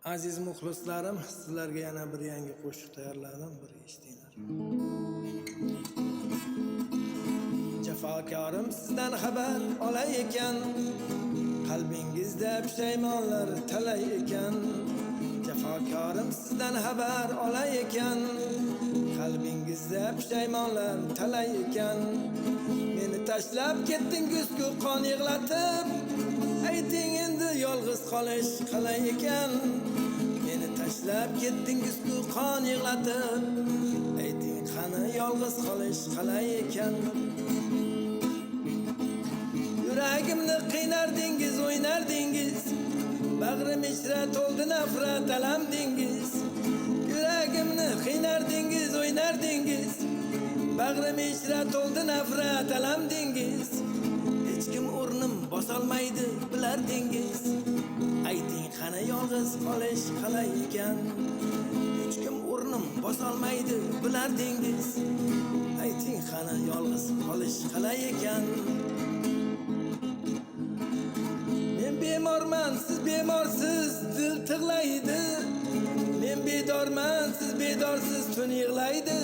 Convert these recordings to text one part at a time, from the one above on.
Aziz muxlislarim, sizlarga yana bir yangi qo'shiq tayyorladim, bir eshitinglar. Jafokorim sizdan xabar olay ekan, qalbingizda pushaymonlar talay ekan. Jafokorim sizdan xabar olay ekan, qalbingizda pushaymonlar talay ekan. Meni tashlab ketdingiz-ku qon yig'latib, ayting endi yolg'iz qolish qalay ekan. Meni tashlab ketdingiz-ku qon yig'latib, ayting qani yolg'iz qolish qalay ekan. Yuragimni qiynardingiz, o'ynardingiz, bag'rim ichra to'ldi nafrat alamdingiz. Yuragimni qiynardingiz, o'ynardingiz, bag'rim ichra to'ldi nafrat alamdingiz. Hech kim o'rnim bosolmaydi bilardingiz, ayting qani yolg'iz qolish qalay ekan. Hech kim o'rnim bosolmaydi bilardingiz, ayting qani yolg'iz qolish qalay ekan. Men bemorman, siz bemorsiz, dil tig'laydi. Men bedorman, siz bedorsiz, tun yig'laydi.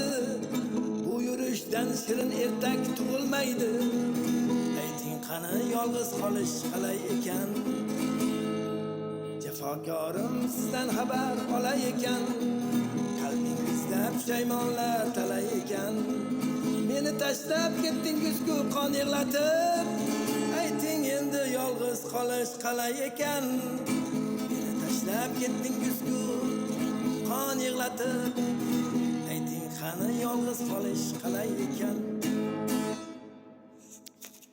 Bu yurishdan shirin ertak tug'ilmaydi, ayting qani yolg'iz qolish qalay ekan. Jafokorim sizdan xabar olay ekan, qalbingizda pushaymonlar talay ekan. Meni tashlab ketdingiz-ku qon yig'latib, ayting endi yolg'iz qolish qalay ekan. Meni tashlab ketdingiz-ku qon yig'latib, ayting qani yolg'iz qolish qalay ekan.